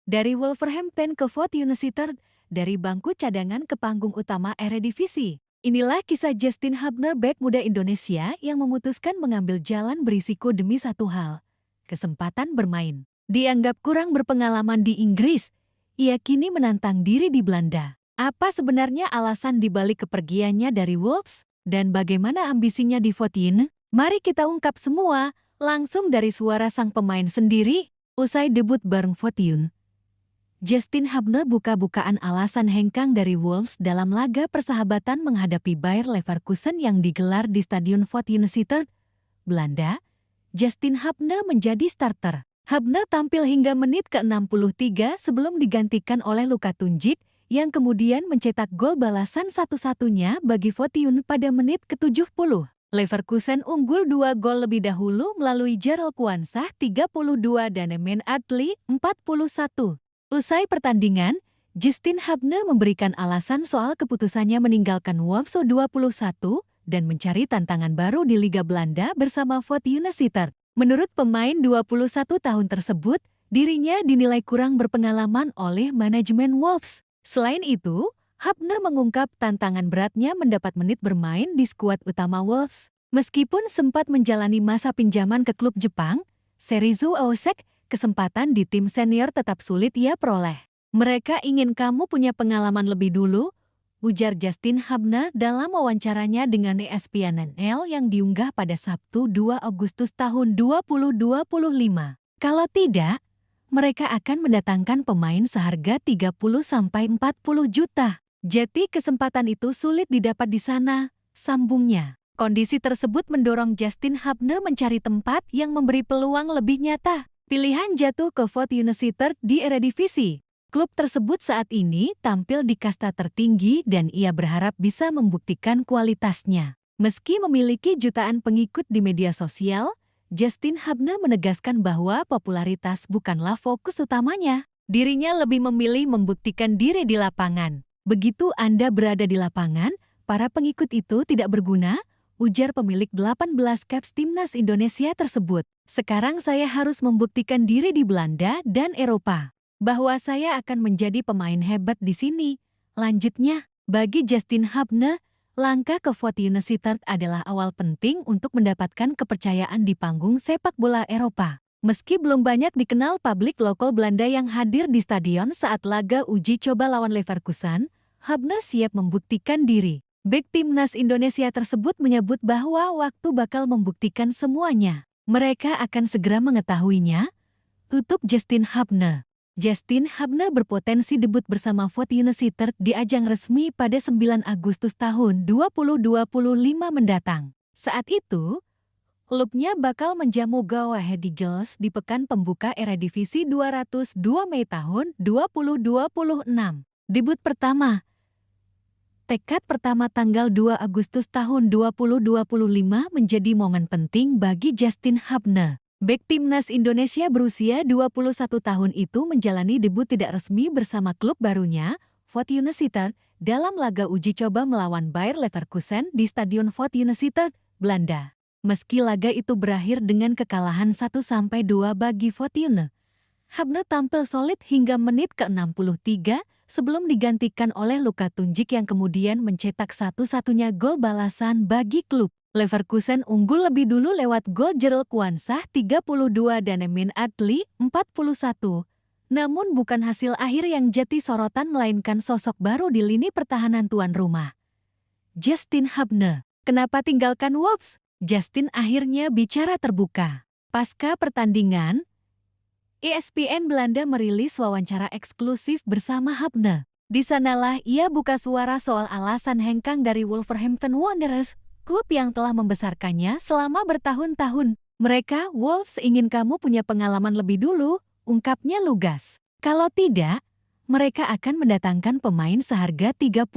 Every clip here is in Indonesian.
Dari Wolverhampton ke Fortuna Sittard, dari bangku cadangan ke panggung utama Eredivisie. Inilah kisah Justin Hubner, bek muda Indonesia yang memutuskan mengambil jalan berisiko demi satu hal, kesempatan bermain. Dianggap kurang berpengalaman di Inggris, ia kini menantang diri di Belanda. Apa sebenarnya alasan dibalik kepergiannya dari Wolves? Dan bagaimana ambisinya di Fortuna? Mari kita ungkap semua, langsung dari suara sang pemain sendiri. Usai debut bareng Fortuna, Justin Hubner buka-bukaan alasan hengkang dari Wolves dalam laga persahabatan menghadapi Bayer Leverkusen yang digelar di Stadion Fortuna Sittard, Belanda. Justin Hubner menjadi starter. Hubner tampil hingga menit ke-63 sebelum digantikan oleh Luka Tunjik yang kemudian mencetak gol balasan satu-satunya bagi Fortuna pada menit ke-70. Leverkusen unggul 2 gol lebih dahulu melalui Jarell Quansah 32 dan Nemanja Adli 41. Usai pertandingan, Justin Hubner memberikan alasan soal keputusannya meninggalkan Wolves U21 dan mencari tantangan baru di Liga Belanda bersama Fortuna Sittard. Menurut pemain 21 tahun tersebut, dirinya dinilai kurang berpengalaman oleh manajemen Wolves. Selain itu, Hubner mengungkap tantangan beratnya mendapat menit bermain di skuad utama Wolves. Meskipun sempat menjalani masa pinjaman ke klub Jepang, Cerezo Osek, kesempatan di tim senior tetap sulit ia peroleh. Mereka ingin kamu punya pengalaman lebih dulu, ujar Justin Hubner dalam wawancaranya dengan ESPN yang diunggah pada Sabtu 2 Agustus tahun 2025. Kalau tidak, mereka akan mendatangkan pemain seharga 30-40 juta. Jadi kesempatan itu sulit didapat di sana, sambungnya. Kondisi tersebut mendorong Justin Hubner mencari tempat yang memberi peluang lebih nyata. Pilihan jatuh ke Fortuna Sittard di Eredivisie. Klub tersebut saat ini tampil di kasta tertinggi dan ia berharap bisa membuktikan kualitasnya. Meski memiliki jutaan pengikut di media sosial, Justin Hubner menegaskan bahwa popularitas bukanlah fokus utamanya. Dirinya lebih memilih membuktikan diri di lapangan. Begitu Anda berada di lapangan, para pengikut itu tidak berguna, ujar pemilik 18 caps timnas Indonesia tersebut. Sekarang saya harus membuktikan diri di Belanda dan Eropa, bahwa saya akan menjadi pemain hebat di sini. Lanjutnya, bagi Justin Hubner, langkah ke Fortuna Sittard adalah awal penting untuk mendapatkan kepercayaan di panggung sepak bola Eropa. Meski belum banyak dikenal publik lokal Belanda yang hadir di stadion saat laga uji coba lawan Leverkusen, Hubner siap membuktikan diri. Bek timnas Indonesia tersebut menyebut bahwa waktu bakal membuktikan semuanya. Mereka akan segera mengetahuinya, tutup Justin Hubner. Justin Hubner berpotensi debut bersama Fortuna Sittard di ajang resmi pada 9 Agustus tahun 2025 mendatang. Saat itu, klubnya bakal menjamu Go Ahead Eagles di pekan pembuka Eredivisie 202 Mei tahun 2026. Debut pertama. Tekad pertama tanggal 2 Agustus tahun 2025 menjadi momen penting bagi Justin Hubner. Bek timnas Indonesia berusia 21 tahun itu menjalani debut tidak resmi bersama klub barunya, Fortuna Sittard, dalam laga uji coba melawan Bayer Leverkusen di Stadion Fortuna Sittard, Belanda. Meski laga itu berakhir dengan kekalahan 1-2 bagi Fortuna, Hubner tampil solid hingga menit ke-63 sebelum digantikan oleh Luka Tunjik yang kemudian mencetak satu-satunya gol balasan bagi klub. Leverkusen unggul lebih dulu lewat gol Jarell Quansah 32 dan Nemanja Adli 41. Namun bukan hasil akhir yang jadi sorotan melainkan sosok baru di lini pertahanan tuan rumah. Justin Hubner. Kenapa tinggalkan Wolves? Justin akhirnya bicara terbuka. Pasca pertandingan, ESPN Belanda merilis wawancara eksklusif bersama Hubner. Di sanalah ia buka suara soal alasan hengkang dari Wolverhampton Wanderers, klub yang telah membesarkannya selama bertahun-tahun. Mereka, Wolves, ingin kamu punya pengalaman lebih dulu, ungkapnya lugas. Kalau tidak, mereka akan mendatangkan pemain seharga 30-40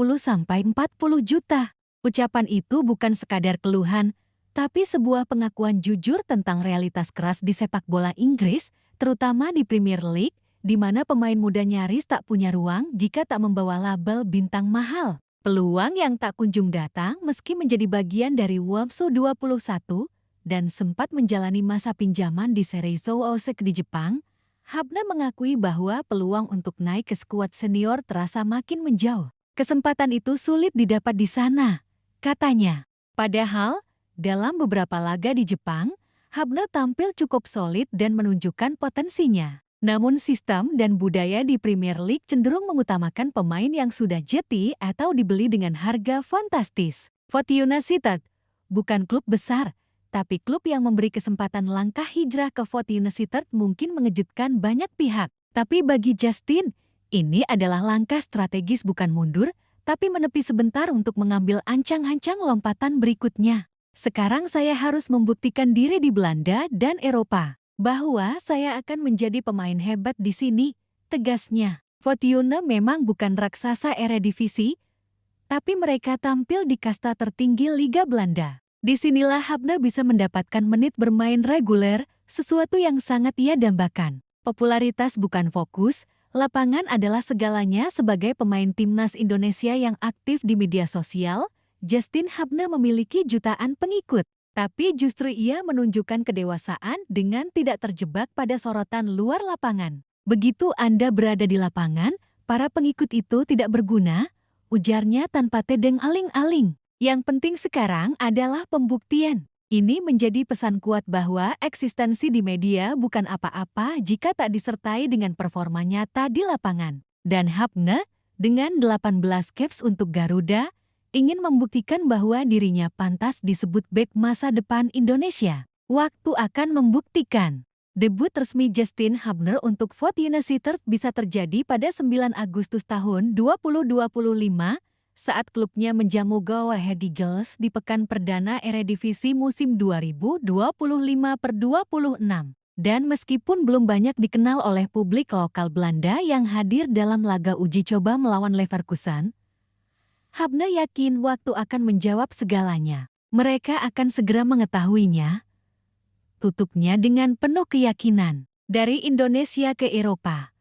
juta. Ucapan itu bukan sekadar keluhan, tapi sebuah pengakuan jujur tentang realitas keras di sepak bola Inggris, terutama di Premier League, di mana pemain muda nyaris tak punya ruang jika tak membawa label bintang mahal. Peluang yang tak kunjung datang meski menjadi bagian dari Wolves U21 dan sempat menjalani masa pinjaman di Cerezo Osek di Jepang, Hubner mengakui bahwa peluang untuk naik ke skuad senior terasa makin menjauh. Kesempatan itu sulit didapat di sana, katanya. Padahal, dalam beberapa laga di Jepang, Hubner tampil cukup solid dan menunjukkan potensinya. Namun sistem dan budaya di Premier League cenderung mengutamakan pemain yang sudah jeti atau dibeli dengan harga fantastis. Fortuna Sittard bukan klub besar, tapi klub yang memberi kesempatan langkah hijrah ke Fortuna Sittard mungkin mengejutkan banyak pihak. Tapi bagi Justin, ini adalah langkah strategis bukan mundur, tapi menepi sebentar untuk mengambil ancang-ancang lompatan berikutnya. Sekarang saya harus membuktikan diri di Belanda dan Eropa. Bahwa saya akan menjadi pemain hebat di sini, tegasnya. Fortuna memang bukan raksasa Eredivisie, tapi mereka tampil di kasta tertinggi Liga Belanda. Disinilah Hubner bisa mendapatkan menit bermain reguler, sesuatu yang sangat ia dambakan. Popularitas bukan fokus, lapangan adalah segalanya. Sebagai pemain timnas Indonesia yang aktif di media sosial, Justin Hubner memiliki jutaan pengikut. Tapi justru ia menunjukkan kedewasaan dengan tidak terjebak pada sorotan luar lapangan. Begitu Anda berada di lapangan, para pengikut itu tidak berguna, ujarnya tanpa tedeng aling-aling. Yang penting sekarang adalah pembuktian. Ini menjadi pesan kuat bahwa eksistensi di media bukan apa-apa jika tak disertai dengan performa nyata di lapangan. Dan Hubner, dengan 18 caps untuk Garuda, ingin membuktikan bahwa dirinya pantas disebut bek masa depan Indonesia. Waktu akan membuktikan. Debut resmi Justin Hubner untuk Fortuna Sittard bisa terjadi pada 9 Agustus tahun 2025 saat klubnya menjamu Go Ahead Eagles di pekan perdana Eredivisie musim 2025/26. Dan meskipun belum banyak dikenal oleh publik lokal Belanda yang hadir dalam laga uji coba melawan Leverkusen, Hubner yakin waktu akan menjawab segalanya. Mereka akan segera mengetahuinya. Tutupnya dengan penuh keyakinan. Dari Indonesia ke Eropa.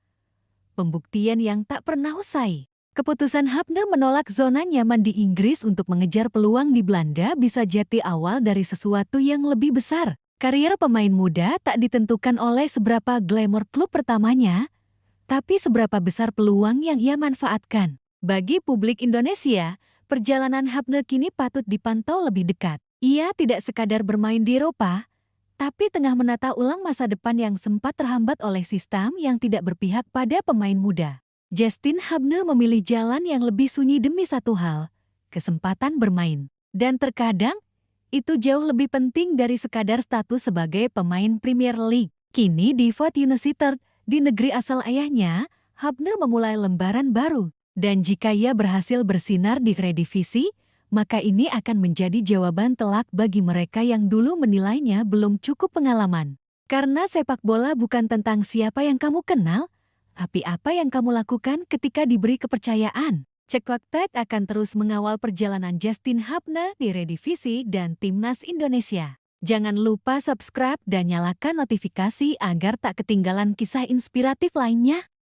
Pembuktian yang tak pernah usai. Keputusan Hubner menolak zona nyaman di Inggris untuk mengejar peluang di Belanda bisa jadi awal dari sesuatu yang lebih besar. Karier pemain muda tak ditentukan oleh seberapa glamor klub pertamanya, tapi seberapa besar peluang yang ia manfaatkan. Bagi publik Indonesia, perjalanan Hubner kini patut dipantau lebih dekat. Ia tidak sekadar bermain di Eropa, tapi tengah menata ulang masa depan yang sempat terhambat oleh sistem yang tidak berpihak pada pemain muda. Justin Hubner memilih jalan yang lebih sunyi demi satu hal, kesempatan bermain. Dan terkadang, itu jauh lebih penting dari sekadar status sebagai pemain Premier League. Kini di Fortuna Sittard, di negeri asal ayahnya, Hubner memulai lembaran baru. Dan jika ia berhasil bersinar di Eredivisie, maka ini akan menjadi jawaban telak bagi mereka yang dulu menilainya belum cukup pengalaman. Karena sepak bola bukan tentang siapa yang kamu kenal, tapi apa yang kamu lakukan ketika diberi kepercayaan. Cekwaktad akan terus mengawal perjalanan Justin Hubner di Eredivisie dan Timnas Indonesia. Jangan lupa subscribe dan nyalakan notifikasi agar tak ketinggalan kisah inspiratif lainnya.